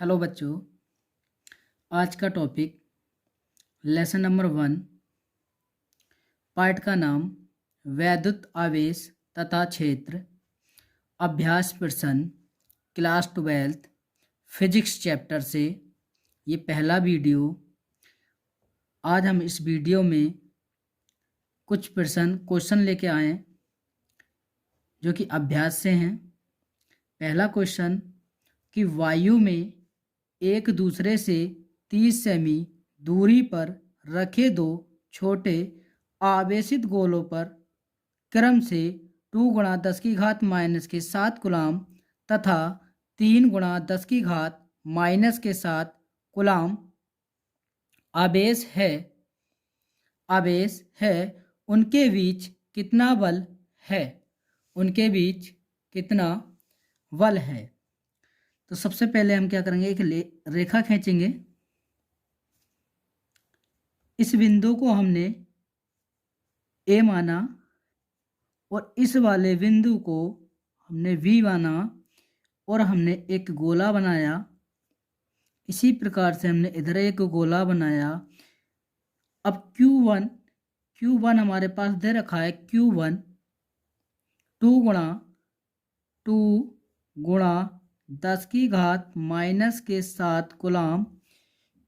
Hello बच्चों, आज का टॉपिक लेसन नंबर 1 पार्ट का नाम वैद्युत आवेश तथा क्षेत्र, अभ्यास प्रश्न, क्लास 12 फिजिक्स चैप्टर से ये पहला वीडियो। आज हम इस वीडियो में कुछ क्वेश्चन लेके आए जो कि अभ्यास से हैं। पहला क्वेश्चन कि वायु में एक दूसरे से 30 सेमी दूरी पर रखे दो छोटे आवेशित गोलों पर क्रम से 2 गुणा 10 की घात माइनस के 7 कूलाम तथा 3 गुणा 10 की घात माइनस के 7 कूलाम आवेश है उनके बीच कितना बल है। उनके बीच कितना बल है। तो सबसे पहले हम क्या करेंगे, एक रेखा खींचेंगे। इस बिंदु को हमने ए माना और इस वाले बिंदु को हमने बी माना और हमने एक गोला बनाया। इसी प्रकार से हमने इधर एक गोला बनाया। अब Q1 हमारे पास दे रखा है। Q1 2 गुणा 10 की घात माइनस के 7 कूलाम।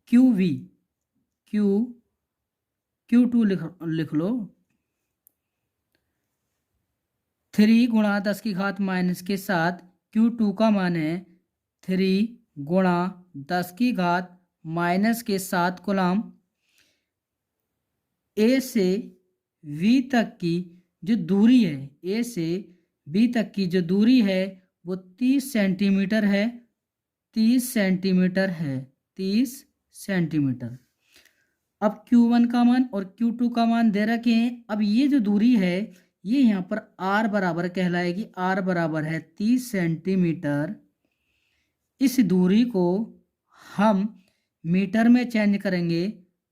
Q2 लिख लो 3 गुणा 10 की घात माइनस के 7। Q2 का मान है 3 गुणा 10 की घात माइनस के 7 कूलाम। ए से V तक की जो दूरी है, ए से B तक की जो दूरी है वो 30 सेंटीमीटर है। 30 सेंटीमीटर। अब Q1 का मान और Q2 का मान दे रखे हैं। अब ये जो दूरी है ये यहाँ पर R बराबर कहलाएगी। R बराबर है 30 सेंटीमीटर। इस दूरी को हम मीटर में चेंज करेंगे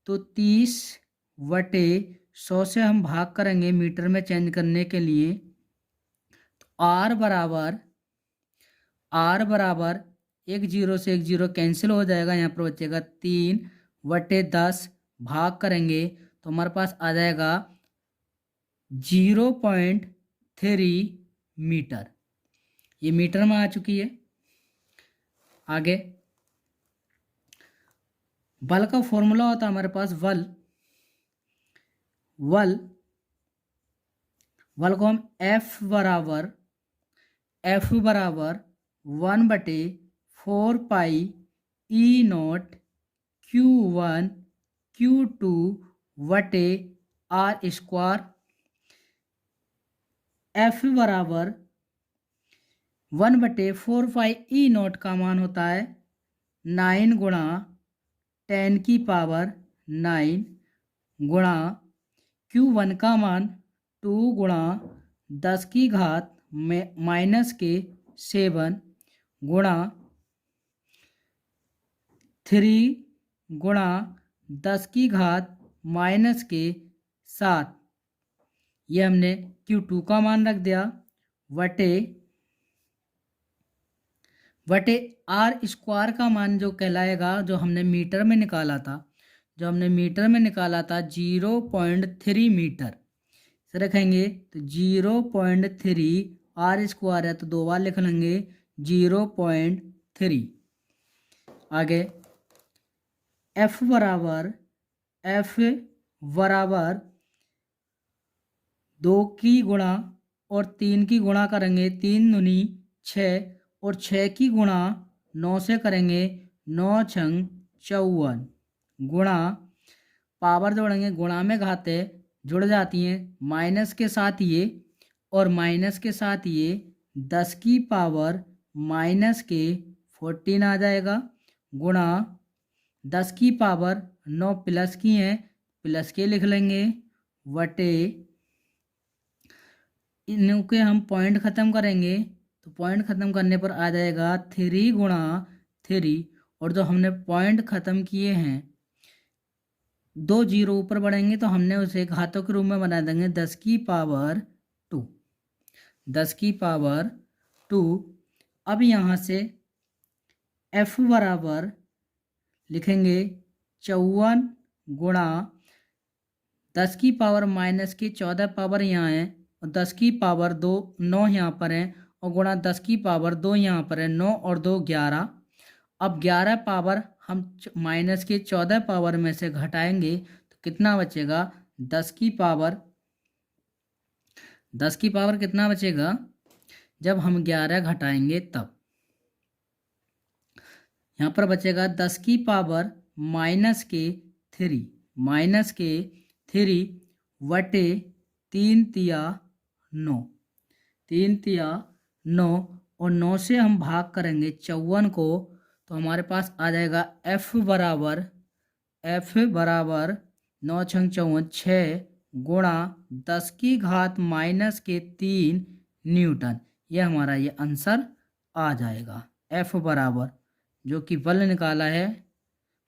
तो 30/100 से हम भाग करेंगे मीटर में चेंज करने के लिए। तो R बराबर 1 0 से 1 0 कैंसिल हो जाएगा। यहाँ पर बचेगा 3/10 भाग करेंगे तो हमारे पास आ जाएगा 0.3 मीटर। ये मीटर में आ चुकी है। आगे बल का फॉर्मूला होता है हमारे पास बल को हम F बराबर 1/4 पाई E0 Q1 Q2 बटे R स्क्वायर। F बराबर 1/4 पाई E0 का मान होता है 9 गुणा 10 की पावर 9 गुणा Q1 का मान 2 गुणा 10 की घात माइनस के 7 गुणा 3 गुणा 10 की घात माइनस के 7। ये हमने Q2 का मान रख दिया वटे R स्क्वायर का मान जो कहलाएगा, जो हमने मीटर में निकाला था 0.3 मीटर से रखेंगे। तो 0.3 R स्क्वायर है तो 2 बार लिख लेंगे 0.3। आगे F बराबर 2 की गुणा और 3 की गुणा करेंगे 3 दूनी 6 और 6 की गुणा 9 से करेंगे 9 छंग 54 गुणा पावर जोड़ेंगे, गुणा में घाते जुड़ जाती हैं माइनस के साथ ये और माइनस के साथ ये 10 की पावर माइनस के 14 आ जाएगा गुणा 10 की पावर 9 प्लस की है प्लस के लिख लेंगे वटे इनके हम पॉइंट ख़त्म करेंगे तो पॉइंट ख़त्म करने पर आ जाएगा 3 गुणा 3 और जो हमने पॉइंट ख़त्म किए हैं 2 जीरो ऊपर बढ़ेंगे तो हमने उसे घातों के रूप में बना देंगे 10 की पावर 2। अब यहाँ से एफ बराबर लिखेंगे 54 गुणा 10 की पावर माइनस की 14 पावर यहाँ है और 10 की पावर 2 9 यहाँ पर है और गुणा 10 की पावर 2 यहाँ पर है, 9 और 2 11। अब 11 पावर हम माइनस के 14 पावर में से घटाएंगे तो कितना बचेगा, 10 की पावर कितना बचेगा, जब हम 11 घटाएंगे तब यहाँ पर बचेगा 10 की पावर माइनस के 3 बटे 3 तिया 9, 3 तिया 9 और 9 से हम भाग करेंगे 54 को तो हमारे पास आ जाएगा एफ बराबर 9 छंग 54 6 गुणा 10 की घात माइनस के 3 न्यूटन। यह हमारा ये आंसर आ जाएगा। एफ बराबर जो कि बल निकाला है,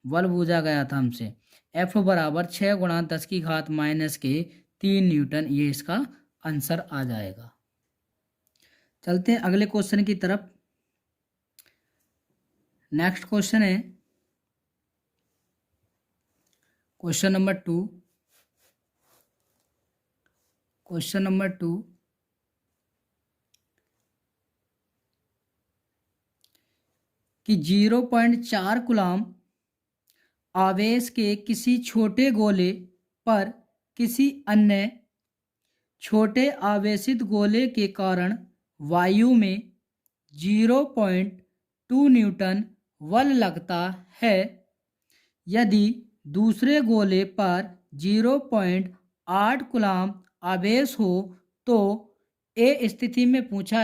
बल पूछा गया था हमसे, एफ बराबर 6 गुणा 10 की घात माइनस के 3 न्यूटन, ये इसका आंसर आ जाएगा। चलते हैं अगले क्वेश्चन की तरफ। नेक्स्ट क्वेश्चन है क्वेश्चन नंबर 2। क्वेश्चन नंबर 2 कि 0.4 कूलम आवेश के किसी छोटे गोले पर किसी अन्य छोटे आवेशित गोले के कारण वायु में 0.2 न्यूटन बल लगता है। यदि दूसरे गोले पर 0.8 कूलम आवेश हो तो ए स्थिति में पूछा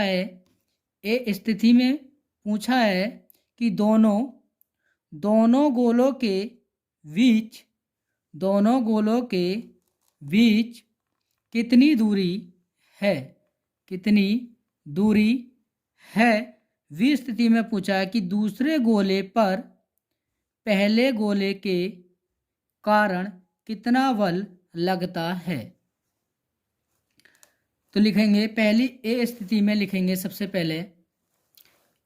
है कि दोनों गोलों के बीच कितनी दूरी है। वी स्थिति में पूछा है कि दूसरे गोले पर पहले गोले के कारण कितना बल लगता है। तो लिखेंगे पहली ए स्थिति में, लिखेंगे सबसे पहले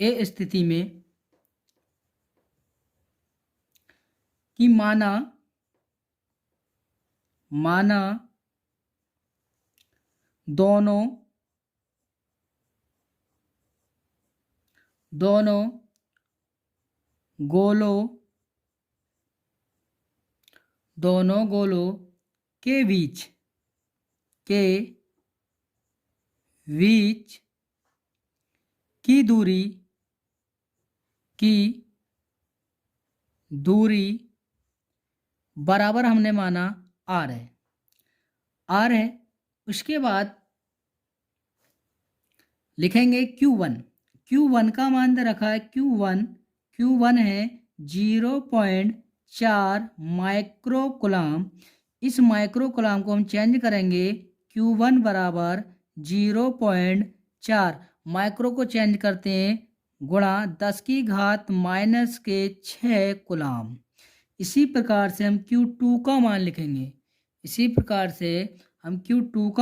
ए स्थिति में कि माना दोनों गोलों के बीच की दूरी बराबर हमने माना आर है। उसके बाद लिखेंगे Q1 का मान दे रखा है, Q1 है 0.4 माइक्रो कूलम। इस माइक्रो कूलम को हम चेंज करेंगे, Q1 बराबर 0.4 माइक्रो को चेंज करते हैं गुणा 10 की घात माइनस के 6 कूलम। इसी प्रकार से हम Q2 का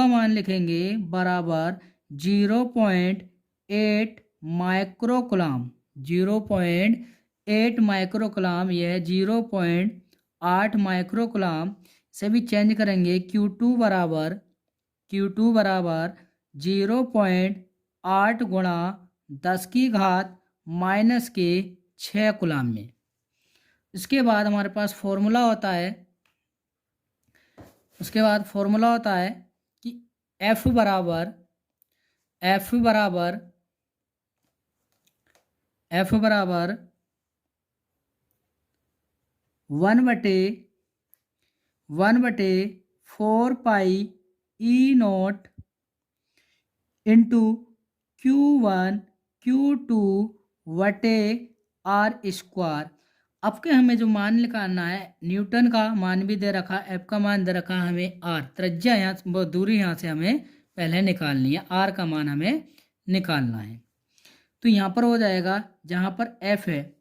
मान लिखेंगे, बराबर 0.8 माइक्रो कूलम। 0.8 माइक्रो कूलम, यह 0.8 माइक्रो कूलम से भी चेंज करेंगे। Q2 बराबर 0.8 गुणा 10 की घात माइनस के 6 कूलम में। इसके बाद हमारे पास फॉर्मूला होता है कि F बराबर 1/4 पाई E0 इंटू Q1 Q2 बटे R स्क्वायर। आपके हमें जो मान निकालना है, न्यूटन का मान भी दे रखा है, एफ का मान दे रखा है हमें आर, त्रिज्या यहाँ दूरी यहाँ से हमें पहले निकालनी है, आर का मान हमें निकालना है। तो यहाँ पर हो जाएगा, जहाँ पर एफ है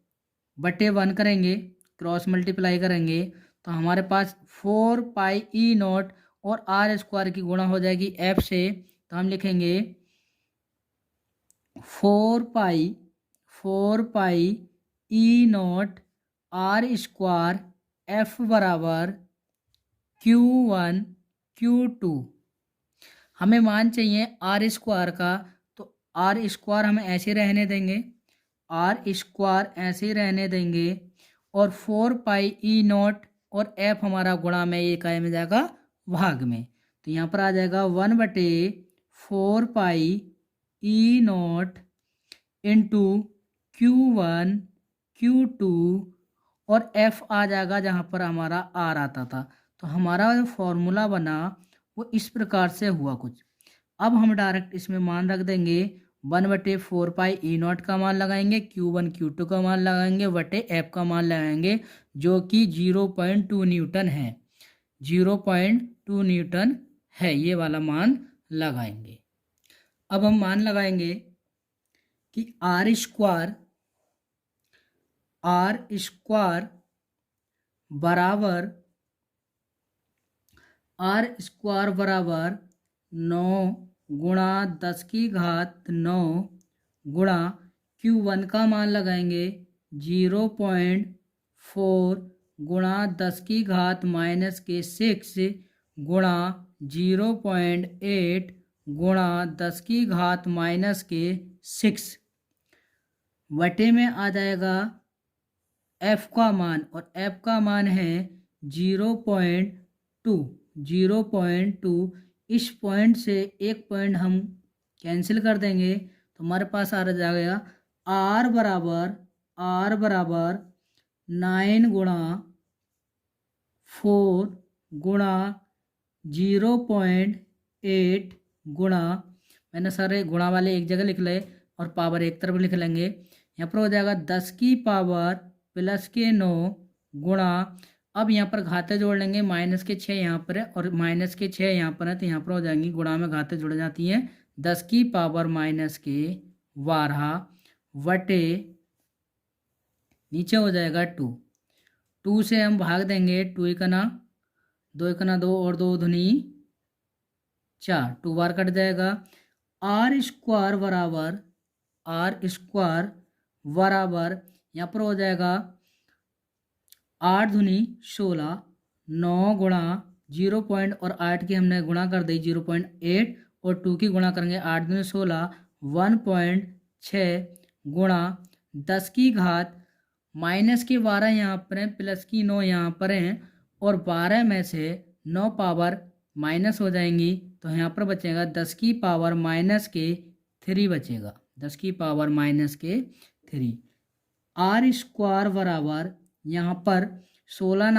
बटे 1 करेंगे, क्रॉस मल्टीप्लाई करेंगे तो हमारे पास 4 पाई E0 और आर स्क्वायर की गुणा हो जाएगी एफ से। तो हम लिखेंगे 4 पाई e not are square F बराबर Q1 Q2। हमें मान चाहिए आर स्क्वायर का, तो आर स्क्वायर हम ऐसे रहने देंगे, आर स्क्वायर ऐसे रहने देंगे, और 4 पाई ई नॉट और एफ हमारा गुणा में ये काय में जाएगा भाग में, तो यहाँ पर आ जाएगा 1/4 pi e naught into Q1 Q2 और एफ आ जाएगा जहाँ पर हमारा आर आता था। तो हमारा जो फॉर्मूला बना वो इस प्रकार से हुआ कुछ। अब हम डायरेक्ट इसमें मान रख देंगे 1/4 पाई ई नॉट का मान लगाएंगे, Q1 Q2 का मान लगाएंगे, वटे एफ का मान लगाएंगे जो कि 0.2 न्यूटन है, 0.2 न्यूटन है, ये वाला मान लगाएंगे। अब हम मान लगाएंगे कि आर स्क्वायर बराबर 9 गुणा 10⁻9 गुणा Q1 का मान लगाएंगे 0.4 गुणा 10⁻⁻6 गुणा 0.8 गुणा 10⁻⁻6 वटे में आ जाएगा एफ का मान, और एफ का मान है 0.2। इस पॉइंट से एक पॉइंट हम कैंसिल कर देंगे तो हमारे पास आ जाएगा आर बराबर 9 गुणा 4 गुणा 0.8 गुणा, मैंने सारे गुणा वाले एक जगह लिख ले और पावर एक तरफ लिख लेंगे, यहाँ पर हो जाएगा 10⁻+9 गुणा, अब यहाँ पर घाते जोड़ लेंगे, -6 यहाँ पर है और -6 यहाँ पर है, तो यहाँ पर हो जाएंगी गुणा में घाते जुड़ जाती हैं, 10⁻12 वटे नीचे हो जाएगा 2 से हम भाग देंगे, 2 एकना 2 और 2 दूनी 4, 2 बार कट जाएगा। आर स्क्वायर बराबर यहाँ पर हो जाएगा 8 दूनी 16, 9 गुणा 0 और 8 की हमने गुणा कर दी 0.8 और 2 की गुणा करेंगे 8 दूनी 16, 1.6 गुणा 10⁻−12 यहाँ पर है, +9 यहाँ पर है, और 12 में से 9 पावर माइनस हो जाएंगी, तो यहाँ पर बचेगा 10⁻⁻3 बचेगा, 10⁻⁻3। आर स्क्वायर बराबर यहाँ पर 16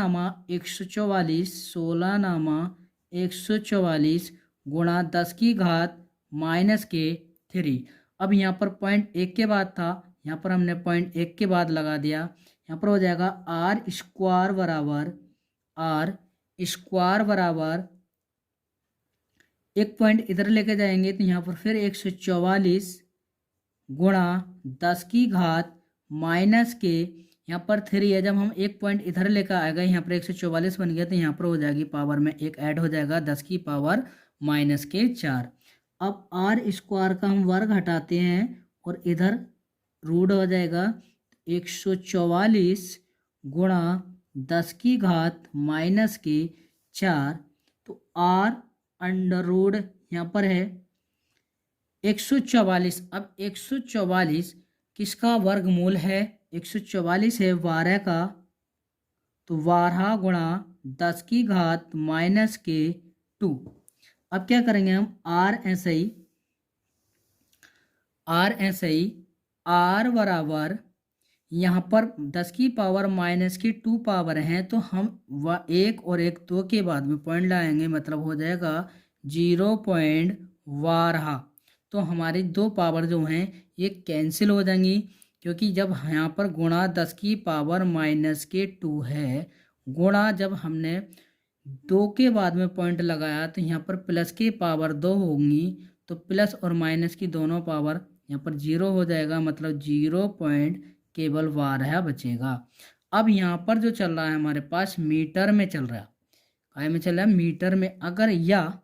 गुणा 10⁻⁻3। अब यहाँ पर पॉइंट 1 के बाद था, यहाँ पर हमने पॉइंट 1 के बाद लगा दिया, यहाँ पर हो जाएगा आर स्क्वायर बराबर एक पॉइंट इधर लेके जाएंगे तो यहाँ पर फिर 144 गुणा 10⁻⁻, यहाँ पर 3 है, जब हम एक पॉइंट इधर लेकर आएगा यहाँ पर 144 बन गया, तो यहाँ पर हो जाएगी पावर में एक ऐड हो जाएगा 10⁻⁻4। अब आर स्क्वायर का हम वर्ग हटाते हैं और इधर रूट हो जाएगा 144 गुणा 10⁻⁻4, तो आर अंडर रूट यहाँ पर है 144। अब 144 किसका वर्गमूल है? 144 है 12 का, तो 12 गुणा 10⁻⁻2। अब क्या करेंगे हम आर बराबर यहाँ पर 10⁻⁻2 पावर है, तो हम 1 और 1 2 के बाद में पॉइंट लाएंगे, मतलब हो जाएगा 0.12। तो हमारी 2 पावर जो हैं ये कैंसिल हो जाएंगी, क्योंकि जब यहाँ पर गुणा 10⁻⁻2 है, गुणा जब हमने 2 के बाद में पॉइंट लगाया तो यहाँ पर प्लस की पावर 2 होंगी, तो प्लस और माइनस की दोनों पावर यहाँ पर 0 हो जाएगा, मतलब 0 पॉइंट केवल 12 बचेगा। अब यहाँ पर जो चल रहा है हमारे पास मीटर में चल रहा है, काय में चल रहा है? मीटर में। अगर या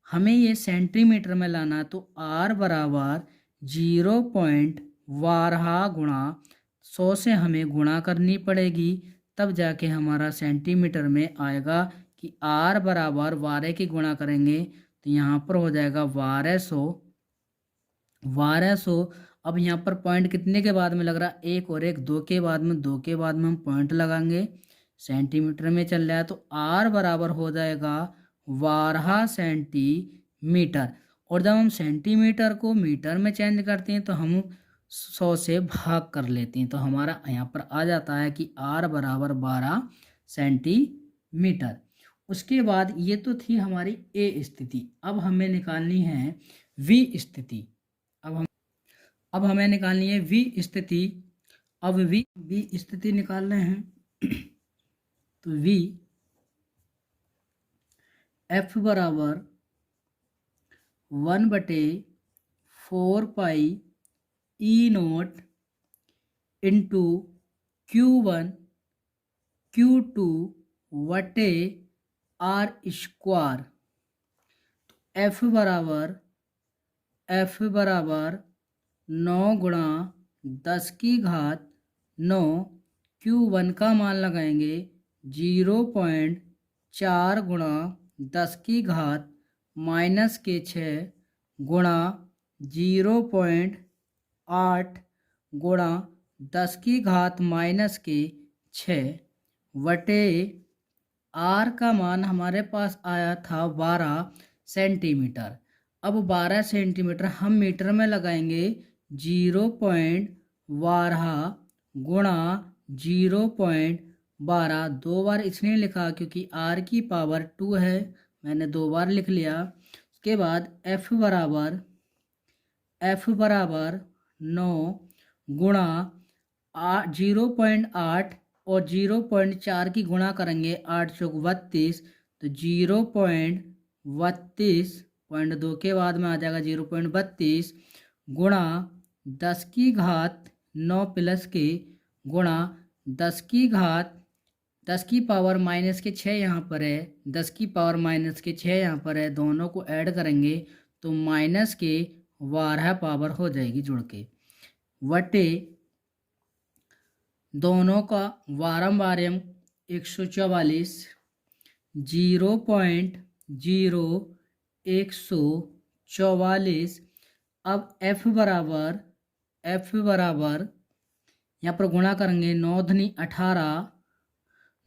हमें ये सेंटीमीटर में लाना, तो आर बराबर 0.12 गुणा 100 से हमें गुणा करनी पड़ेगी, तब जाके हमारा सेंटीमीटर में आएगा कि R बराबर 12 की गुणा करेंगे तो यहाँ पर हो जाएगा 1200। अब यहाँ पर पॉइंट कितने के बाद में लग रहा है, एक और एक, दो के बाद में, दो के बाद में हम पॉइंट लगाएंगे। सेंटीमीटर में चल रहा है तो R बराबर हो जाएगा 12 सेंटीमीटर। और जब हम सेंटीमीटर को मीटर में चेंज करते हैं तो हम 100 से भाग कर लेते हैं, तो हमारा यहाँ पर आ जाता है कि R बराबर 12 सेंटीमीटर। उसके बाद ये तो थी हमारी ए स्थिति। अब हमें निकालनी है वी स्थिति। अब हमें निकालनी है वी स्थिति। अब वी स्थिति निकाल रहे हैं तो वी एफ बराबर 1/4 पाई E0 इंटू Q1 Q2 वटे R स्क्वायर। एफ बराबर 9 गुणा 10 की घात 9। Q1 का मान लगाएंगे 0.4 गुणा 10 की घात -6 गुणा 0.8 गुणा 10 की घात -6 वटे R का मान हमारे पास आया था 12 सेंटीमीटर। अब 12 सेंटीमीटर हम मीटर में लगाएंगे 0.12 गुणा 0.12। 2 बार इसलिए लिखा क्योंकि R की पावर 2 है, मैंने 2 बार लिख लिया। उसके बाद F बराबर 9 गुणा 0.8 और 0.4 की गुणा करेंगे, 8 चौक 32, तो 0.32 पॉइंट 2 के बाद में आ जाएगा 0.32 गुणा 10 की घात 9 प्लस के गुणा 10 की घात 10 की पावर -6 यहाँ पर है, 10 की पावर -6 यहाँ पर है, दोनों को ऐड करेंगे तो -12 पावर हो जाएगी जुड़ के, वटे दोनों का वारम 144 0.0144। अब F बराबर यहाँ पर गुणा करेंगे 9 दूनी 18,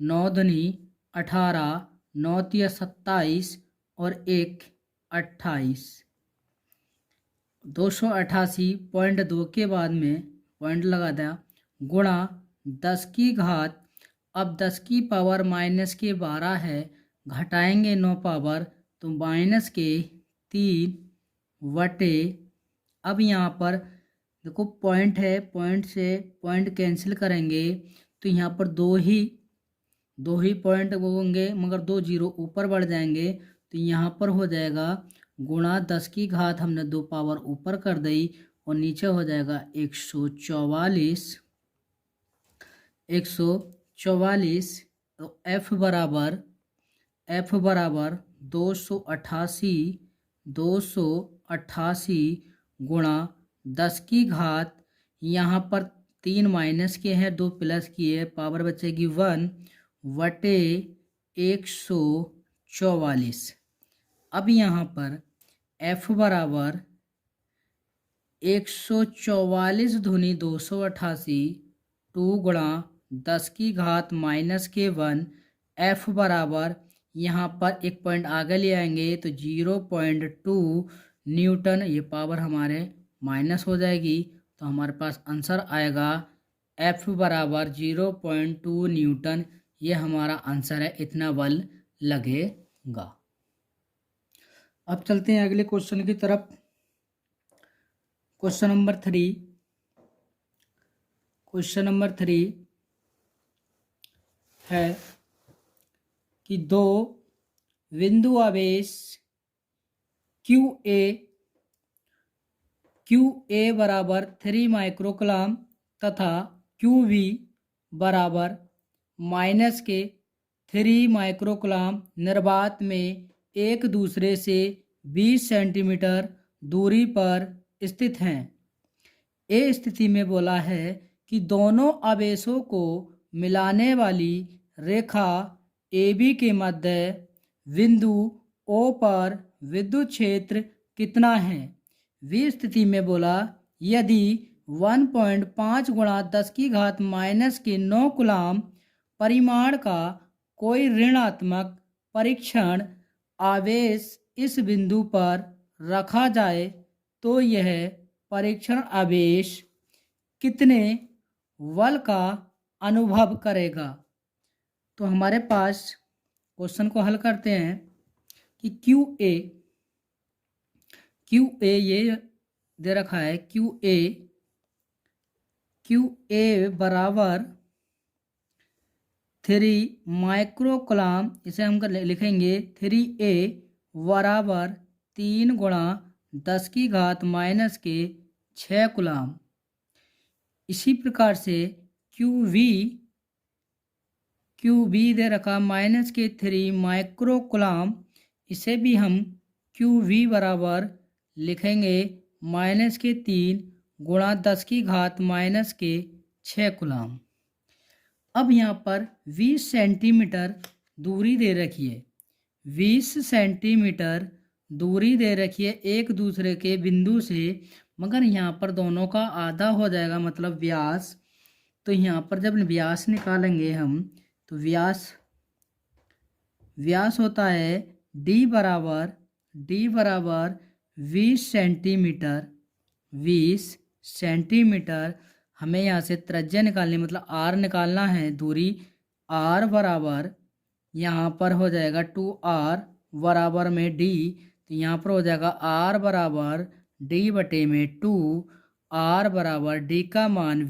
9 दूनी 18, 9 तिया 27 और 1 28, 288.2 के बाद में पॉइंट लगा दिया गुणा 10 की घात। अब 10 की पावर -12 है, घटाएंगे 9 पावर तो -3 वटे। अब यहाँ पर देखो पॉइंट है, पॉइंट से पॉइंट कैंसिल करेंगे तो यहाँ पर दो ही पॉइंट होंगे, मगर 2 जीरो ऊपर बढ़ जाएंगे तो यहाँ पर हो जाएगा गुणा 10 की घात, हमने 2 पावर ऊपर कर दी और नीचे हो जाएगा 144। तो F बराबर 288 गुणा 10 की घात, यहाँ पर 3 माइनस के हैं, 2 प्लस की है, पावर बचेगी 1 वटे 144। अब यहाँ पर F बराबर 144 दूनी 288 2 गुणा 10 की घात -1। F बराबर यहाँ पर एक पॉइंट आगे ले आएंगे तो 0.2 न्यूटन, ये पावर हमारे माइनस हो जाएगी तो हमारे पास आंसर आएगा F बराबर 0.2 न्यूटन। ये हमारा आंसर है, इतना बल लगेगा। अब चलते हैं अगले क्वेश्चन की तरफ। क्वेश्चन नंबर 3 है कि दो बिंदु आवेश QA बराबर 3 माइक्रोकूलम तथा QB बराबर -3 माइक्रोकूलम निर्वात में एक दूसरे से 20 सेंटीमीटर दूरी पर स्थित हैं। ए स्थिति में बोला है कि दोनों आवेशों को मिलाने वाली रेखा AB के मध्य बिंदु O पर विद्युत क्षेत्र कितना है। वी स्थिति में बोला यदि 1.5 गुणा 10 की घात माइनस के 9 कूलाम परिमाण का कोई ऋणात्मक परीक्षण आवेश इस बिंदु पर रखा जाए तो यह परीक्षण आवेश कितने बल का अनुभव करेगा। तो हमारे पास क्वेश्चन को हल करते हैं कि क्यू ए ये दे रखा है, क्यू ए बराबर 3 माइक्रो कूलाम, इसे हम लिखेंगे 3A बराबर 3 गुणा 10 की घात माइनस के 6 कूलाम। इसी प्रकार से क्यू बी दे रखा माइनस के 3 माइक्रो कूलाम, इसे भी हम क्यू वी बराबर लिखेंगे माइनस के 3 गुणा 10 की घात माइनस के 6 कूलाम। अब यहाँ पर 20 सेंटीमीटर दूरी दे रखी है, 20 सेंटीमीटर दूरी दे रखी है एक दूसरे के बिंदु से, मगर यहाँ पर दोनों का आधा हो जाएगा मतलब व्यास। तो यहाँ पर जब व्यास निकालेंगे हम तो व्यास होता है डी बराबर 20 सेंटीमीटर। 20 सेंटीमीटर हमें यहाँ से त्रिज्या निकालनी मतलब आर निकालना है, दूरी आर बराबर यहाँ पर हो जाएगा 2r बराबर में डी, तो यहाँ पर हो जाएगा आर बराबर डी बटे में 2, आर बराबर डी का मान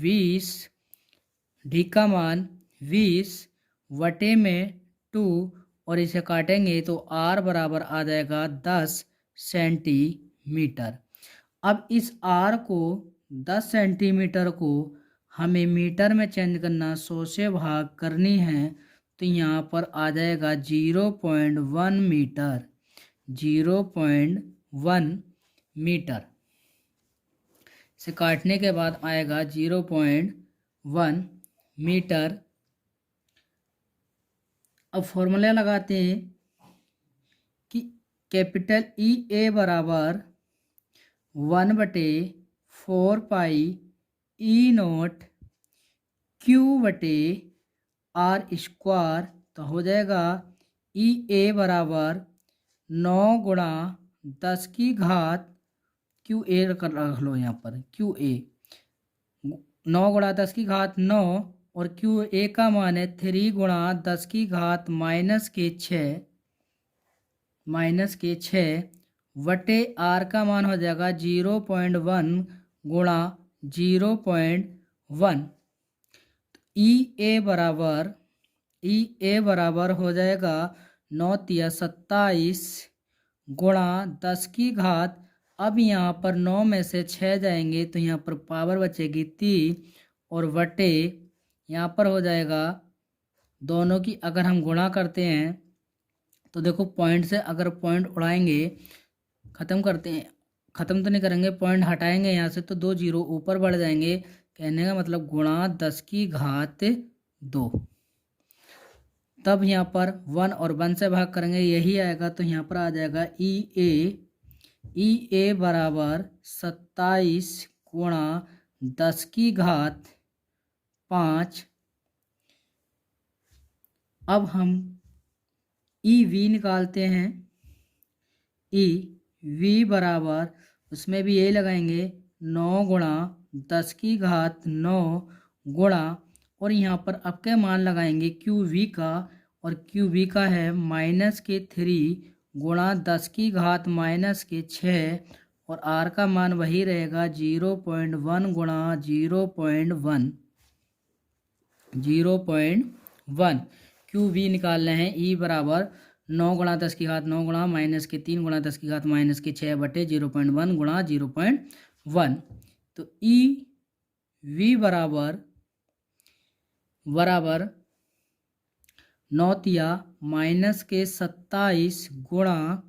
20 बटे में 2 और इसे काटेंगे तो आर बराबर आ जाएगा 10 सेंटीमीटर। अब इस आर को 10 सेंटीमीटर को हमें मीटर में चेंज करना, 100 से भाग करनी है, तो यहाँ पर आ जाएगा 0.1 मीटर, 0.1 मीटर। इसे काटने के बाद आएगा 0.1 मीटर। अब फॉर्मूला लगाते हैं कि कैपिटल ई ए बराबर 1/4 पाई ई नोट क्यू बटे आर स्क्वायर, तो हो जाएगा ई ए बराबर 9 गुणा 10 की घात, क्यू ए रख लो यहाँ पर, क्यू ए 9 गुणा 10 की घात 9 और क्यू ए का मान है 3 गुणा 10 की घात माइनस के 6 वटे आर का मान हो जाएगा 0.1 गुणा 0.1। ई ए बराबर हो जाएगा 9 तिया 27 गुणा 10 की घात, अब यहाँ पर 9 में से 6 जाएंगे तो यहाँ पर पावर बचेगी 3 और वटे यहाँ पर हो जाएगा दोनों की अगर हम गुणा करते हैं तो देखो पॉइंट से अगर पॉइंट उड़ाएंगे, ख़त्म करते हैं, ख़त्म तो नहीं करेंगे, पॉइंट हटाएंगे यहाँ से तो 2 जीरो ऊपर बढ़ जाएंगे, कहने का मतलब गुणा 10 की घात 2। तब यहाँ पर 1 और 1 से भाग करेंगे यही आएगा, तो यहाँ पर आ जाएगा ई ए बराबर 27 गुणा 10 की घात 5। अब हम ई वी निकालते हैं, ई वी बराबर उसमें भी यही लगाएंगे 9 गुणा 10 की घात 9 गुणा, और यहाँ पर अब के मान लगाएंगे क्यू वी का, और क्यू वी का है माइनस के 3 गुणा 10 की घात माइनस के 6 और आर का मान वही रहेगा 0.1 गुणा 0.1। क्यू वी निकाल रहे हैं, ई बराबर 9 गुणा 10 की घात 9 गुणा माइनस के 3 गुणा 10 की घात माइनस के 6 बटे 0.1 गुणा 0.1। तो ई वी बराबर 9 तिया माइनस के 27 गुणा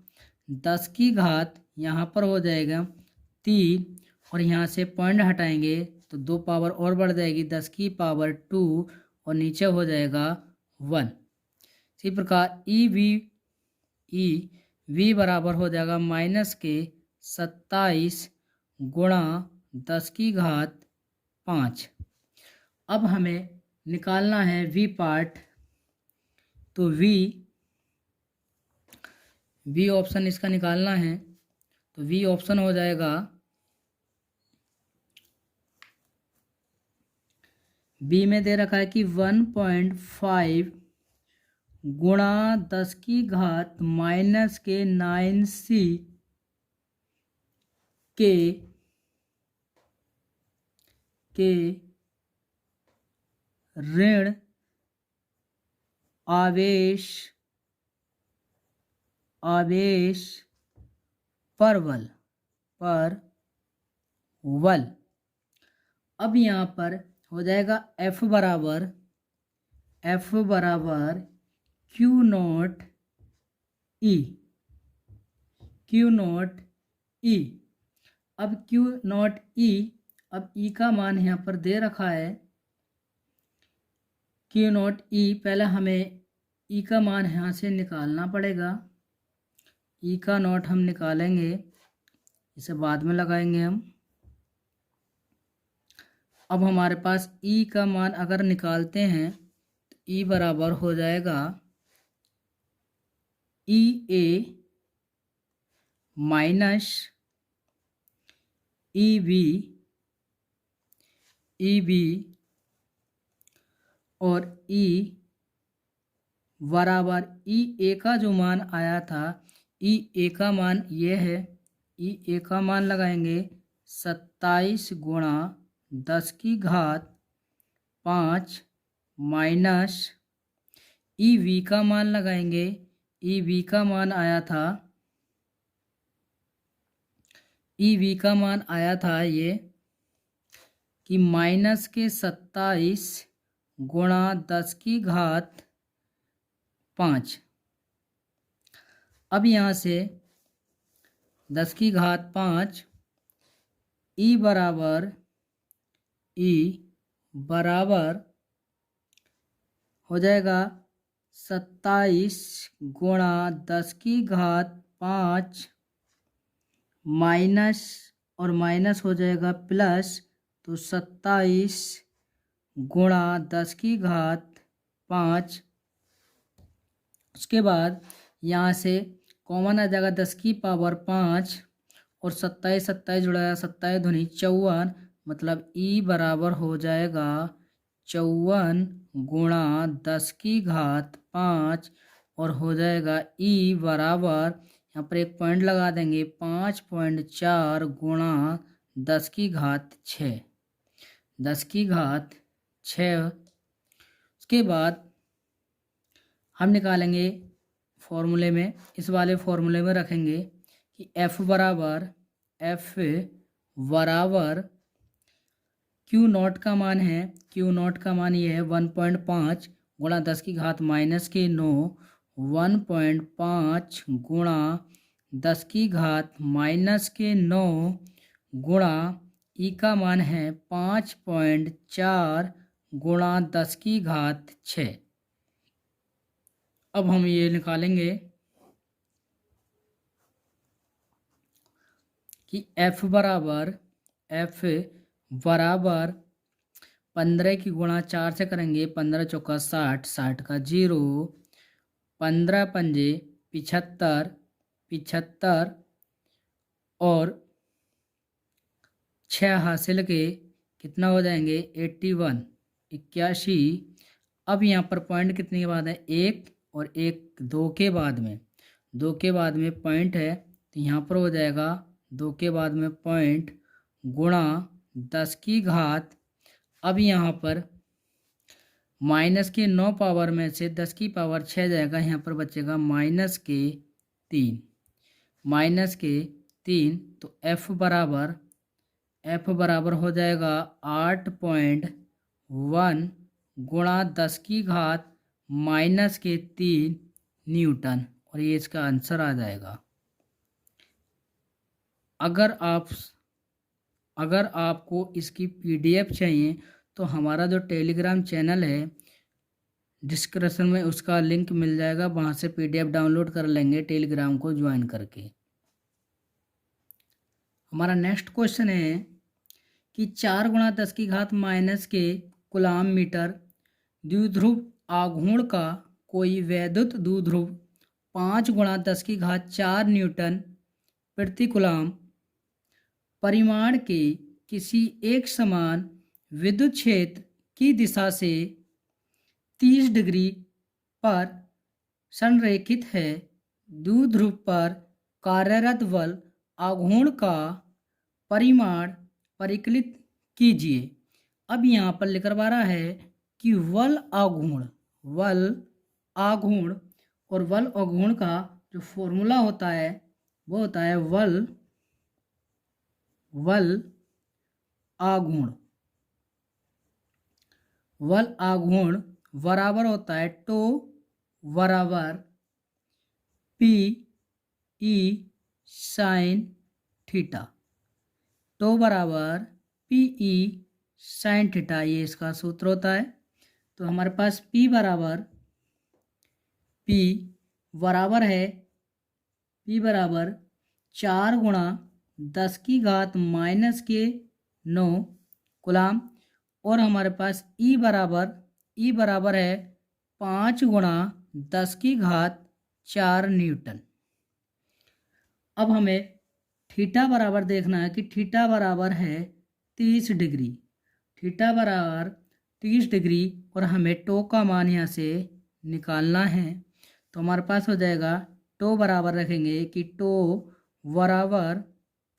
10 की घात यहाँ पर हो जाएगा 3 और यहाँ से पॉइंट हटाएंगे तो 2 पावर और बढ़ जाएगी, 10 की पावर 2 और नीचे हो जाएगा 1। इसी प्रकार ई वी बराबर हो जाएगा -27 गुणा 10 की घात 5। अब हमें निकालना है वी पार्ट, तो वी ऑप्शन इसका निकालना है, तो वी ऑप्शन हो जाएगा, बी में दे रखा है कि 1.5 गुणा 10 की घात -9c के ऋण आवेश पर वल। अब यहाँ पर हो जाएगा F बराबर क्यू नॉट ई। अब क्यू नॉट ई, अब ई का मान यहाँ पर दे रखा है क्यू नॉट ई। पहले हमें ई का मान यहाँ से निकालना पड़ेगा, ई का नॉट हम निकालेंगे, इसे बाद में लगाएंगे हम। अब हमारे पास ई का मान अगर निकालते हैं तो ई बराबर हो जाएगा ई ए माइनस ई बी और ई बराबर ई ए का जो मान आया था, ई ए का मान ये है, ई ए का मान लगाएंगे 27 गुणा 10 की घात 5 माइनस ई वी का मान लगाएंगे, ई वी का मान आया था, ई वी का मान आया था ये कि -27 गुणा 10 की घात 5। अब यहाँ से 10 की घात 5 ई बराबर हो जाएगा 27 गुणा 10 की घात 5 माइनस और माइनस हो जाएगा प्लस, तो 27 गुणा 10 की घात 5। उसके बाद यहाँ से कॉमन आ जाएगा 10 की पावर 5 और 27 जुड़ाया 27 दूनी 54, मतलब ई बराबर हो जाएगा 54 गुणा 10 की घात 5 और हो जाएगा ई बराबर, यहाँ पर एक पॉइंट लगा देंगे, 5.4 गुणा 10 की घात 6, 10 की घात 6। उसके बाद हम निकालेंगे फॉर्मूले में, इस वाले फॉर्मूले में रखेंगे कि F बराबर क्यू नॉट का मान है, क्यू नॉट का मान ये है 1.5 गुणा 10 की घात -9, 1.5 गुणा 10 की घात -9 गुणा ई का मान है 5.4 गुणा 10 की घात 6। अब हम ये निकालेंगे कि F बराबर 15 की गुणा 4 से करेंगे, 15 चौका 60, 60 का 0, 15 पंजे 75, 75 और 6 हासिल के कितना हो जाएंगे 81, 81। अब यहाँ पर पॉइंट कितने के बाद है, 1 और 1 2 के बाद में, 2 के बाद में पॉइंट है, तो यहाँ पर हो जाएगा 2 के बाद में पॉइंट गुणा 10 की घात। अब यहाँ पर माइनस के 9 पावर में से 10 की पावर 6 जाएगा, यहाँ पर बचेगा -3, तो F बराबर हो जाएगा 8.1 गुणा 10 की घात -3 न्यूटन, और ये इसका आंसर आ जाएगा। अगर अगर आपको इसकी PDF चाहिए तो हमारा जो टेलीग्राम चैनल है डिस्क्रिप्शन में उसका लिंक मिल जाएगा, वहाँ से PDF डाउनलोड कर लेंगे टेलीग्राम को ज्वाइन करके। हमारा नेक्स्ट क्वेश्चन है कि 4 × 10⁻⁻ के कूलाम मीटर द्विध्रुव आघूर्ण का कोई वैद्युत द्विध्रुव 5 × 10⁻⁴ न्यूटन प्रति कूलाम परिमाण के किसी एक समान विद्युत क्षेत्र की दिशा से 30 डिग्री पर संरेखित है। द्विध्रुव पर कार्यरत बल आघूर्ण का परिमाण परिकलित कीजिए। अब यहाँ पर लिखवा रहा है कि बल आघूर्ण और बल आघूर्ण का जो फॉर्मूला होता है वो होता है बल आघूर्ण बराबर होता है टो बराबर P E sine theta. Tau बराबर पी ई साइन थीटा, ये इसका सूत्र होता है। तो हमारे पास P बराबर है 4 × 10⁻⁹ कूलाम, और हमारे पास E बराबर है 5 × 10⁻⁴ न्यूटन। अब हमें थीटा बराबर देखना है कि थीटा बराबर है 30 डिग्री। थीटा बराबर 30 डिग्री और हमें टो का मान यहाँ से निकालना है। तो हमारे पास हो जाएगा टो बराबर रखेंगे कि टो बराबर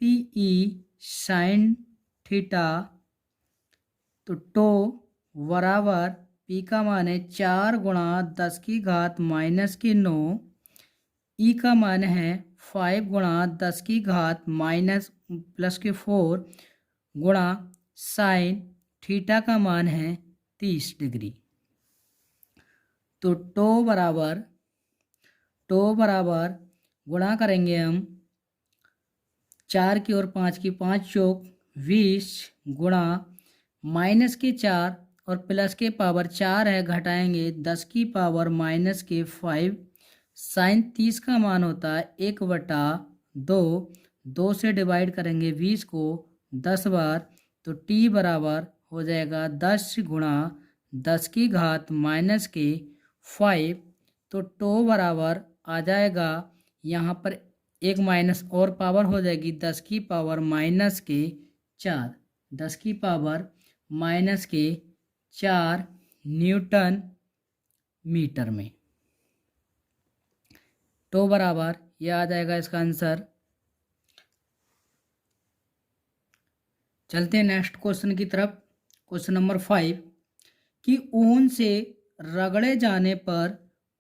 पी ई साइन थीटा। तो टो बराबर पी का मान है 4 × 10⁻⁻⁹, ई का मान है 5 × 10⁻⁻⁴ गुणा साइन थीटा का मान है 30 डिग्री। तो टो बराबर गुणा करेंगे हम 4 की और 5 की, 5 चौक 20 गुणा -4 और प्लस के पावर 4 है, घटाएंगे 10 की पावर -5। साइन 30 का मान होता है 1/2। 2 से डिवाइड करेंगे 20 को 10 बार, तो टी बराबर हो जाएगा 10 × 10⁻⁻⁵। तो टो बराबर आ जाएगा, यहाँ पर एक माइनस और पावर हो जाएगी 10 की पावर -4, 10 की पावर -4 न्यूटन मीटर में। टो बराबर यह आ जाएगा इसका आंसर। चलते हैं नेक्स्ट क्वेश्चन की तरफ। क्वेश्चन नंबर 5 कि ऊन से रगड़े जाने पर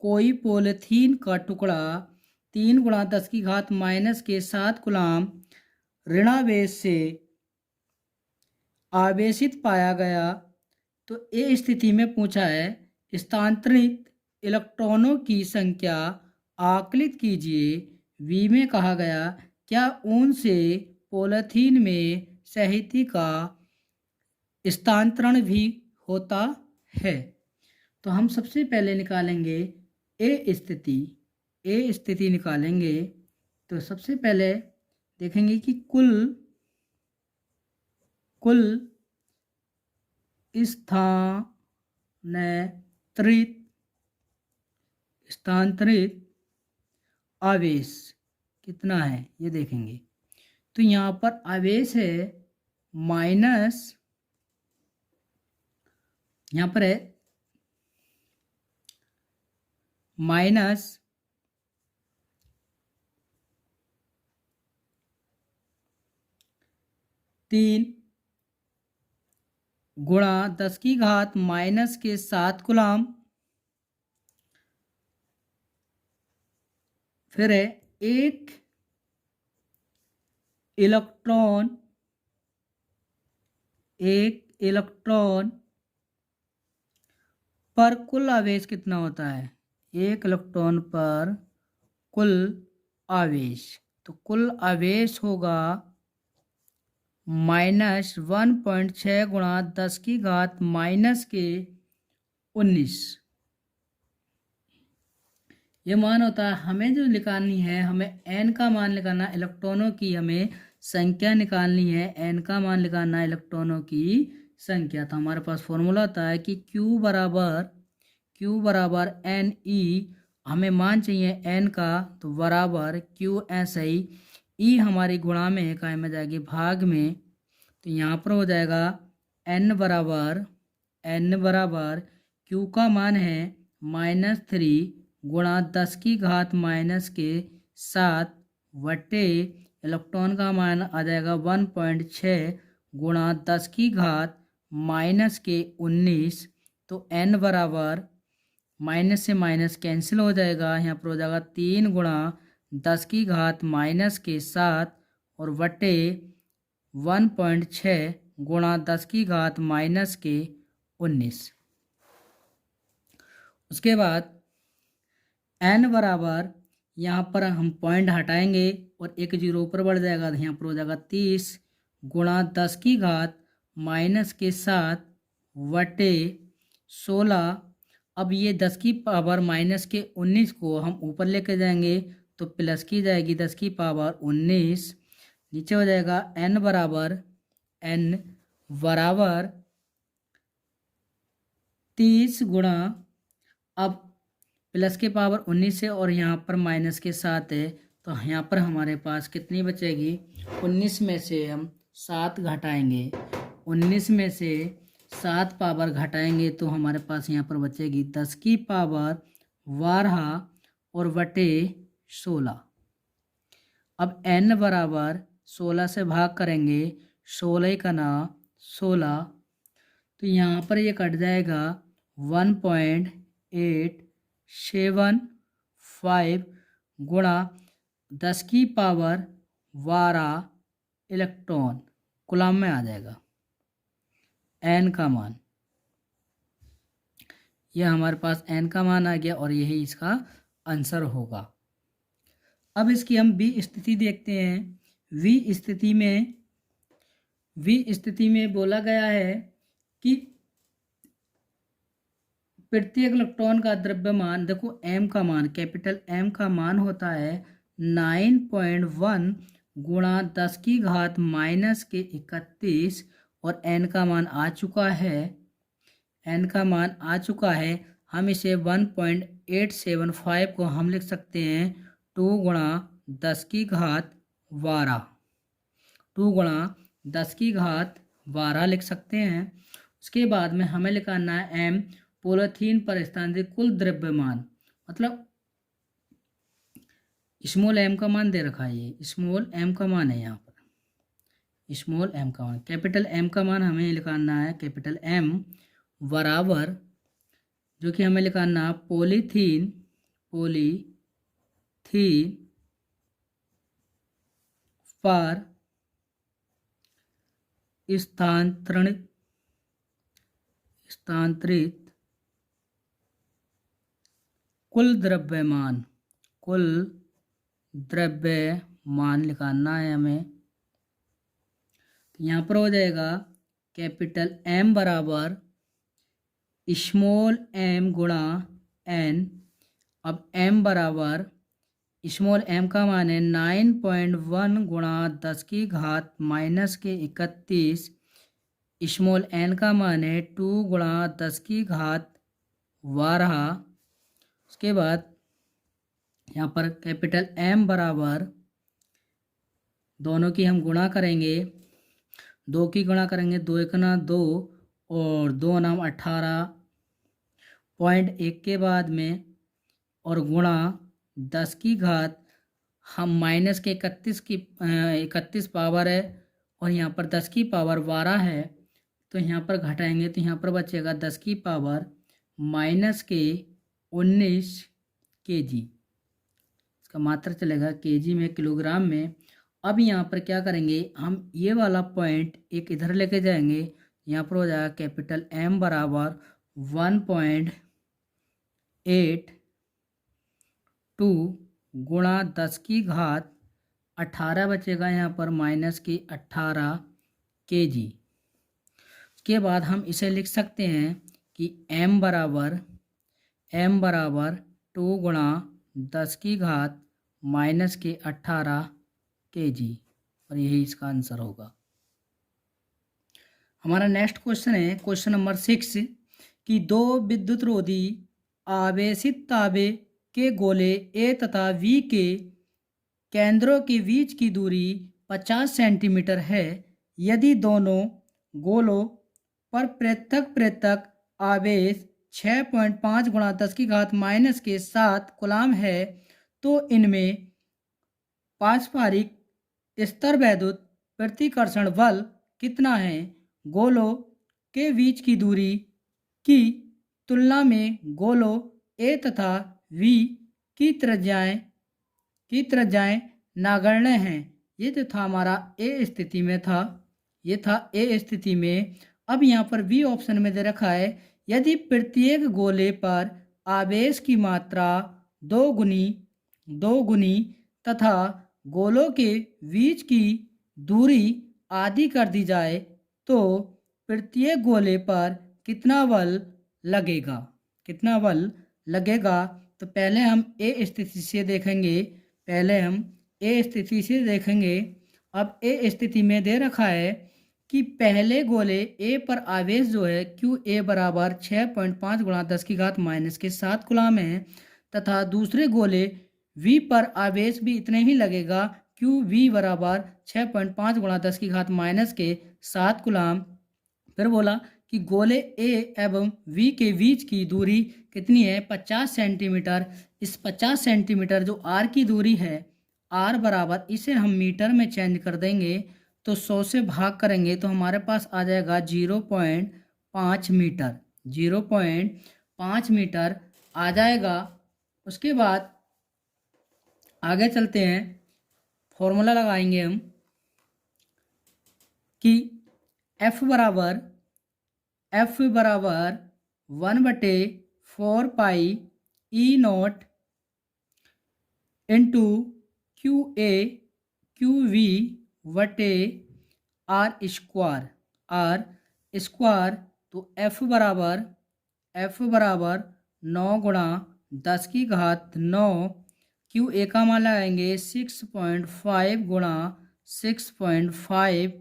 कोई पॉलीथीन का टुकड़ा 3 × 10⁻⁷ कूलाम ऋणावेश से आवेशित पाया गया, तो ये स्थिति में पूछा है स्थानांतरित इलेक्ट्रॉनों की संख्या आकलित कीजिए। बी में कहा गया क्या ऊन से पॉलीथीन में साहित्य का स्थानांतरण भी होता है। तो हम सबसे पहले निकालेंगे ए स्थिति निकालेंगे। तो सबसे पहले देखेंगे कि कुल स्थानांतरित आवेश कितना है ये देखेंगे। तो यहाँ पर आवेश है माइनस, यहाँ पर है -3 × 10⁻⁷ कूलाम, फिर है 1 इलेक्ट्रॉन पर कुल आवेश कितना होता है, 1 इलेक्ट्रॉन पर कुल आवेश। तो कुल आवेश होगा -1.6 गुणा 10 की घात माइनस के 19। ये मान होता है, हमें जो निकालनी है, हमें n का मान निकालना, इलेक्ट्रॉनों की हमें संख्या निकालनी है, n का मान निकालना है इलेक्ट्रॉनों की संख्या। तो हमारे पास फॉर्मूला होता है कि Q बराबर एन ई, हमें मान चाहिए n का, तो बराबर Q SI, ई हमारी गुणा में है, काय में जाएगी भाग में, तो यहाँ पर हो जाएगा n बराबर Q का मान है -3 गुणा 10 की घात माइनस के 7 वटे इलेक्ट्रॉन का मान आ जाएगा 1.6 गुणा 10 की घात माइनस के 19। तो n बराबर माइनस से माइनस कैंसिल हो जाएगा, यहाँ पर हो जाएगा 3 गुणा 10 की घात माइनस के 7 और वटे 1.6 गुणा 10 की घात माइनस के 19। उसके बाद n बराबर, यहाँ पर हम पॉइंट हटाएंगे और एक जीरो ऊपर बढ़ जाएगा, यहाँ पर हो जाएगा 30 गुणा 10 की घात माइनस के 7 वटे 16। अब ये 10 की पावर माइनस के 19 को हम ऊपर लेके जाएंगे तो प्लस की जाएगी 10 की पावर 19, नीचे हो जाएगा n बराबर 30 गुणा, अब प्लस के पावर 19 है और यहाँ पर माइनस के 7 है, तो यहाँ पर हमारे पास कितनी बचेगी, 19 में से हम 7 घटाएंगे, 19 में से 7 पावर घटाएंगे तो हमारे पास यहाँ पर बचेगी 10 की पावर 12 और वटे 16। अब n बराबर 16 से भाग करेंगे, 16 का ना 16, तो यहाँ पर ये कट जाएगा 1.875 गुणा 10 की पावर 12 इलेक्ट्रॉन कूलम में आ जाएगा n का मान। यह हमारे पास n का मान आ गया और यही इसका आंसर होगा। अब इसकी हम बी स्थिति देखते हैं। वी स्थिति में बोला गया है कि प्रत्येक इलेक्ट्रॉन का द्रव्यमान, देखो m का मान, कैपिटल M का मान होता है 9.1 गुणा 10 की घात माइनस के 31 और n का मान आ चुका है, हम इसे 1.875 को हम लिख सकते हैं 2 गुणा 10 की घात 12 लिख सकते हैं। उसके बाद में हमें लिखना है m, पॉलीथीन पर स्थानांतरित कुल द्रव्यमान, मतलब स्मॉल m का मान दे रखा है, ये स्मॉल m का मान है, यहाँ पर स्मॉल m का मान, कैपिटल M का मान हमें लिखना है कैपिटल M बराबर, जो कि हमें लिखना है पॉलीथीन पर स्थानांतरित कुल द्रव्यमान लिखना है हमें। तो यहाँ पर हो जाएगा कैपिटल M बराबर स्मॉल m गुणा n। अब m बराबर स्मॉल m का मान है 9.1 गुणा 10 की घात माइनस के 31, स्मॉल n का मान है 2 गुणा 10 की घात 12। उसके बाद यहाँ पर कैपिटल M बराबर, दोनों की हम गुणा करेंगे, 2 की गुणा करेंगे, 2 एक ना 2 और 2 नाम 18.1 के बाद में और गुणा 10 की घात, हम माइनस के 31 पावर है और यहाँ पर 10 की पावर 12 है, तो यहाँ पर घटाएंगे तो यहाँ पर बचेगा 10 की पावर माइनस के 19 kg, इसका मात्रा चलेगा kg में, किलोग्राम में। अब यहाँ पर क्या करेंगे, हम ये वाला पॉइंट एक इधर लेके जाएंगे, यहाँ पर हो जाएगा कैपिटल M बराबर 1.82 गुणा 10 की घात 18 बचेगा, यहाँ पर माइनस की 18 kg। उसके बाद हम इसे लिख सकते हैं कि m बराबर 2 गुणा 10 की घात माइनस के 18 kg, और यही इसका आंसर होगा। हमारा नेक्स्ट क्वेश्चन है क्वेश्चन नंबर 6 कि दो विद्युत रोधी आवेशित तांबे के गोले ए तथा वी के केंद्रों के बीच की दूरी 50 सेंटीमीटर है। यदि दोनों गोलों पर पृथक पृथक आवेश 6.5 गुणा 10 की घात माइनस के 7 कूलाम है, तो इनमें पारस्परिक स्तर वैद्युत प्रतिकर्षण बल कितना है? गोलों के बीच की दूरी की तुलना में गोलों ए तथा वी की त्रिज्याएं नगण्य हैं। ये तो था हमारा ए स्थिति में था, ये था ए स्थिति में। अब यहाँ पर बी ऑप्शन में दे रखा है यदि प्रत्येक गोले पर आवेश की मात्रा दो गुनी तथा गोलों के बीच की दूरी आधी कर दी जाए तो प्रत्येक गोले पर कितना बल लगेगा। तो पहले हम ए स्थिति से देखेंगे। अब ए स्थिति में दे रखा है कि पहले गोले ए पर आवेश जो है क्यू ए बराबर 6.5 गुणा 10 की घात माइनस के 7 कूलाम है, तथा दूसरे गोले वी पर आवेश भी इतने ही लगेगा, क्यू वी बराबर 6.5 गुणा 10 की घात माइनस के 7 कूलाम। फिर बोला कि गोले ए एवं वी के बीच की दूरी कितनी है? 50 सेंटीमीटर। इस 50 सेंटीमीटर जो आर की दूरी है, आर बराबर, इसे हम मीटर में चेंज कर देंगे तो 100 से भाग करेंगे तो हमारे पास आ जाएगा 0.5 मीटर। 0.5 मीटर आ जाएगा। उसके बाद आगे चलते हैं, फॉर्मूला लगाएंगे हम कि F बराबर 1/4 pi e naught into q A q B बटे आर स्क्वायर। तो F बराबर 9 गुणा 10 की घात 9, क्यू ए का मान लगाएंगे 6.5 गुणा 6.5,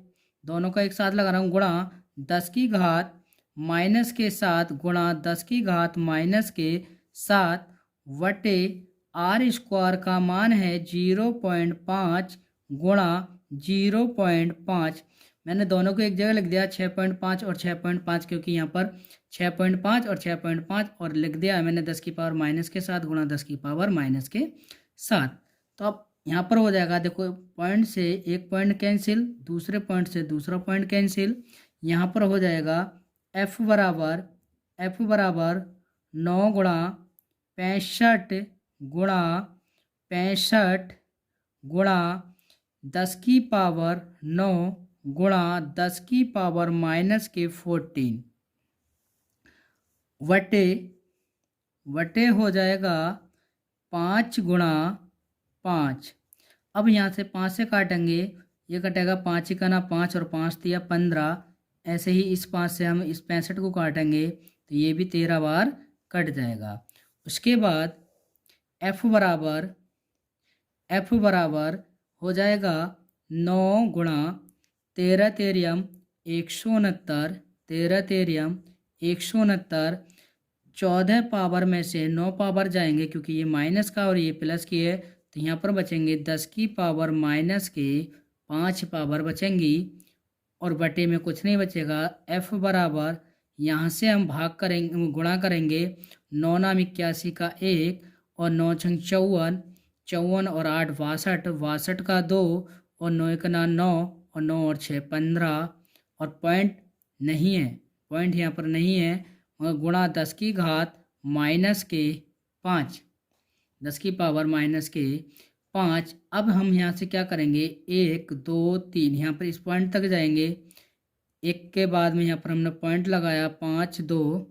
दोनों का एक साथ लगा रहा हूँ, गुणा 10 की घात माइनस के 7 गुणा 10 की घात माइनस के 7 वटे आर स्क्वायर का मान है 0.5 गुणा 0.5। मैंने दोनों को एक जगह लिख दिया 6.5 और 6.5, क्योंकि यहाँ पर 6.5 और 6.5 और लिख दिया मैंने 10 की पावर माइनस के 7 गुणा 10 की पावर माइनस के 7। तो अब यहाँ पर हो जाएगा, देखो पॉइंट से एक पॉइंट कैंसिल, दूसरे पॉइंट से दूसरा पॉइंट कैंसिल। यहाँ पर हो जाएगा F बराबर 9 गुणा 65 गुणा 10 की पावर 9 गुणा 10 की पावर माइनस के 14 वटे हो जाएगा 5 गुणा 5। अब यहाँ से 5 से काटेंगे, ये कटेगा 5 ही का ना 5 और 5 दिया 15। ऐसे ही इस 5 से हम इस 65 को काटेंगे तो ये भी 13 बार कट जाएगा। उसके बाद F बराबर हो जाएगा 9 गुणा 13 तेरियम 169, 13 तेरियम 169, 14 पावर में से 9 पावर जाएंगे क्योंकि ये माइनस का और ये प्लस की है, तो यहाँ पर बचेंगे 10 की पावर माइनस के 5 पावर बचेंगी और बटे में कुछ नहीं बचेगा। F बराबर यहाँ से हम भाग करेंगे, गुणा करेंगे 9 नाम 81 का 1 और 9 छंग 54, 54 और 8 62, 62 का 2 और 9 का 9 और 9 और 6 15, और पॉइंट नहीं है, पॉइंट यहाँ पर नहीं है, मगर गुणा 10 की घात माइनस के 5, 10 की पावर माइनस के 5। अब हम यहाँ से क्या करेंगे, 1 2 3 यहाँ पर इस पॉइंट तक जाएंगे, एक के बाद में यहाँ पर हमने पॉइंट लगाया 5 2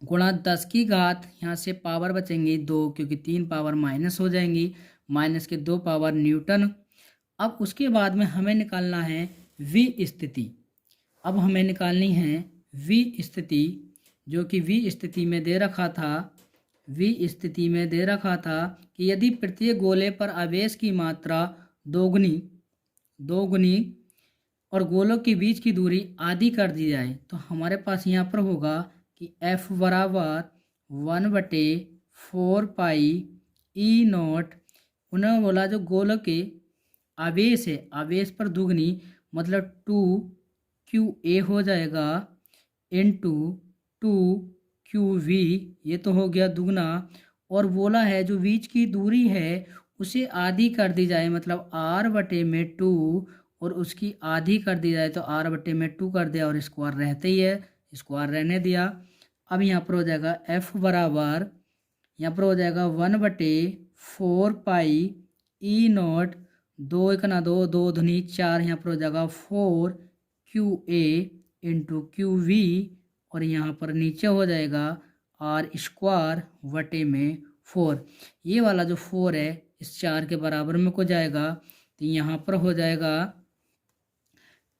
गुणा 10 की घात, यहाँ से पावर बचेंगी 2 क्योंकि 3 पावर माइनस हो जाएंगी, माइनस के 2 पावर न्यूटन। अब उसके बाद में हमें निकालना है वी स्थिति। अब हमें निकालनी है वी स्थिति, जो कि वी स्थिति में दे रखा था, वी स्थिति में दे रखा था कि यदि प्रत्येक गोले पर आवेश की मात्रा दोगुनी और गोलों के बीच की दूरी आधी कर दी जाए, तो हमारे पास यहाँ पर होगा कि F बराबर 1/4 पाई ई नॉट। उन्होंने बोला जो गोलों के आवेश है, आवेश पर दुगनी मतलब 2QA हो जाएगा इनटू 2QV, ये तो हो गया दुगना। और बोला है जो बीच की दूरी है उसे आधी कर दी जाए, मतलब R/2, और उसकी आधी कर दी जाए तो R/2 कर दिया, और स्क्वायर रहते ही है, स्क्वायर रहने दिया। अब यहाँ पर हो जाएगा F बराबर, यहाँ पर हो जाएगा 1/4 पाई ई नॉट, 2 1 ना 2, 2 दूनी 4, यहाँ पर हो जाएगा 4QA इंटू QV, और यहाँ पर नीचे हो जाएगा R²/4। ये वाला जो 4 है इस 4 के बराबर में को जाएगा, तो यहाँ पर हो जाएगा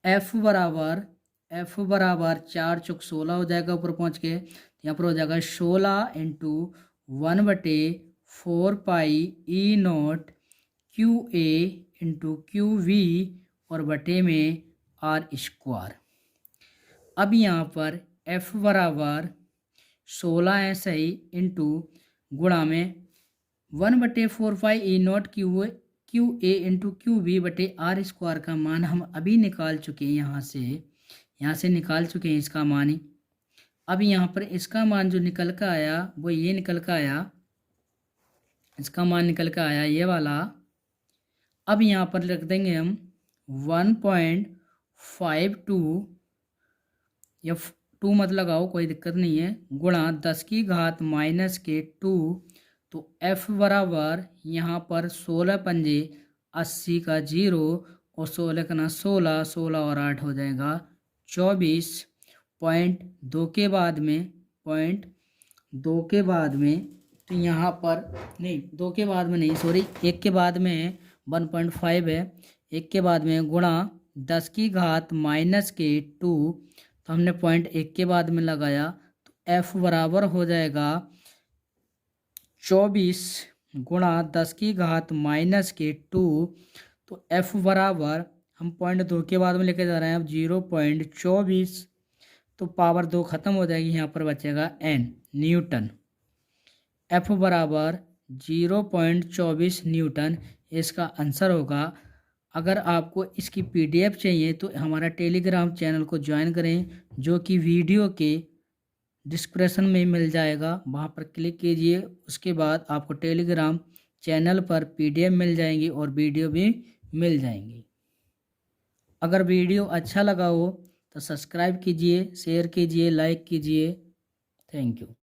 F बराबर 4 चौक 16 हो जाएगा ऊपर पहुँच के, यहाँ पर हो जाएगा 16 into 1/4 pi e not QA into QV और बटे में R²। अब यहाँ पर F बराबर 16 है सही, इंटू गुणा में 1/4 pi e not QA into QB बटे R² का मान हम अभी निकाल चुके हैं, यहाँ से निकाल चुके हैं इसका मान ही। अब यहाँ पर इसका मान जो निकल कर आया वो ये निकल कर आया, इसका मान निकल कर आया ये वाला। अब यहाँ पर रख देंगे हम 1.52, या 2 मत लगाओ कोई दिक्कत नहीं है, गुणा 10⁻⁻²। तो F बराबर यहाँ पर 16 पंजे 80 का 0 और 16 का 16, 16 और 8 हो जाएगा 24। पॉइंट 2 के बाद में, तो यहाँ पर नहीं, 2 के बाद में नहीं, सॉरी 1 के बाद में 1.5 है, 1 के बाद में गुणा 10⁻⁻², तो हमने पॉइंट 1 के बाद में लगाया, तो F बराबर हो जाएगा 24 गुणा 10⁻⁻²। तो F बराबर हम पॉइंट 2 के बाद में लेके जा रहे हैं अब 0.24, तो पावर 2 खत्म हो जाएगी, यहाँ पर बचेगा N न्यूटन। F बराबर 0.24 न्यूटन इसका आंसर होगा। अगर आपको इसकी PDF चाहिए तो हमारा टेलीग्राम चैनल को ज्वाइन करें, जो कि वीडियो के डिस्क्रिप्शन में मिल जाएगा, वहां पर क्लिक कीजिए। उसके बाद आपको टेलीग्राम चैनल पर PDF मिल जाएंगी और वीडियो भी मिल जाएंगी। अगर वीडियो अच्छा लगा हो तो सब्सक्राइब कीजिए, शेयर कीजिए, लाइक कीजिए। Thank you.